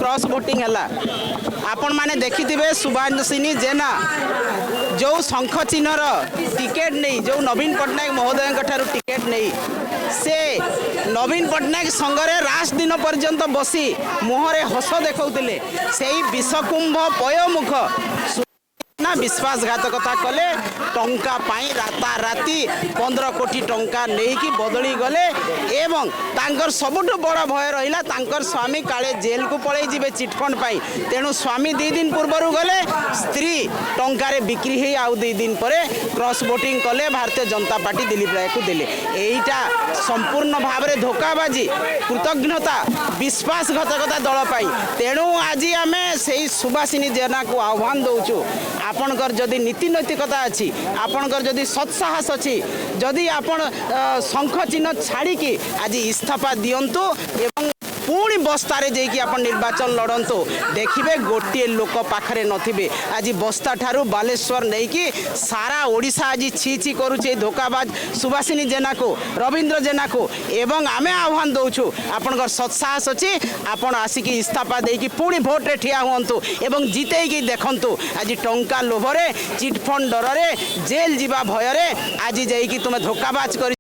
cross voting है आपण मैंने देखिथिबे सुभाषिनी जेना जो शंख चिन्हर टिकेट नहीं जो नवीन पट्टनायक महोदय टिकेट नहीं से नवीन पट्टनायक संगरे रास दिन पर्यंत बसी मुहरे हस देखौतिले से विषकुंभ पयमुख ना विश्वासघातकता कले टंका पाई राता राती 15 कोटी टंका नहीं बदली गले एवं तांकर सबुठ बड़ भय रहिला तांकर स्वामी काले जेल को पड़े जीवे चिटफंड पाई तेणु स्वामी 2 दिन पूर्वर गले स्त्री टंकार बिक्री ही आउ 2 दिन पर क्रॉस वोटिंग कले भारतीय जनता पार्टी दिलीप राय को देले एटा संपूर्ण भाव में धोखाबाजी कृतज्ञता विश्वासघातकता दल पाई तेणु आज आम से सुभाषिनी जेना को आह्वान दौचु आपणकर जदि नीति नैतिकता अच्छी आपणकर जदि सत्साहस अच्छी जदि आपण शंख चिन्ह छाड़ी आज इस्तीफा दिंतु एवं पुणी बस्तारे जाइए आप निर्वाचन लड़तु देखिए गोटे लोक पाखे नथिबे आज बस्ता ठारू बालेश्वर नहीं कि सारा ओडिशा आज छी छी करुचे धोखाबाज सुभाषिनी जेना को रविंद्र जेना को एवं आमे आह्वान दौचु आपणकर सत्साहस अच्छी आपण आसिक इस्तीफा देकी पुणी भोट्रे ठिया हुंतु एवं जितेकी देखंतु आज टंका लोभरे चिटफंड डर जेल जीवा भय आज जाइए तुम धोखाबाज कर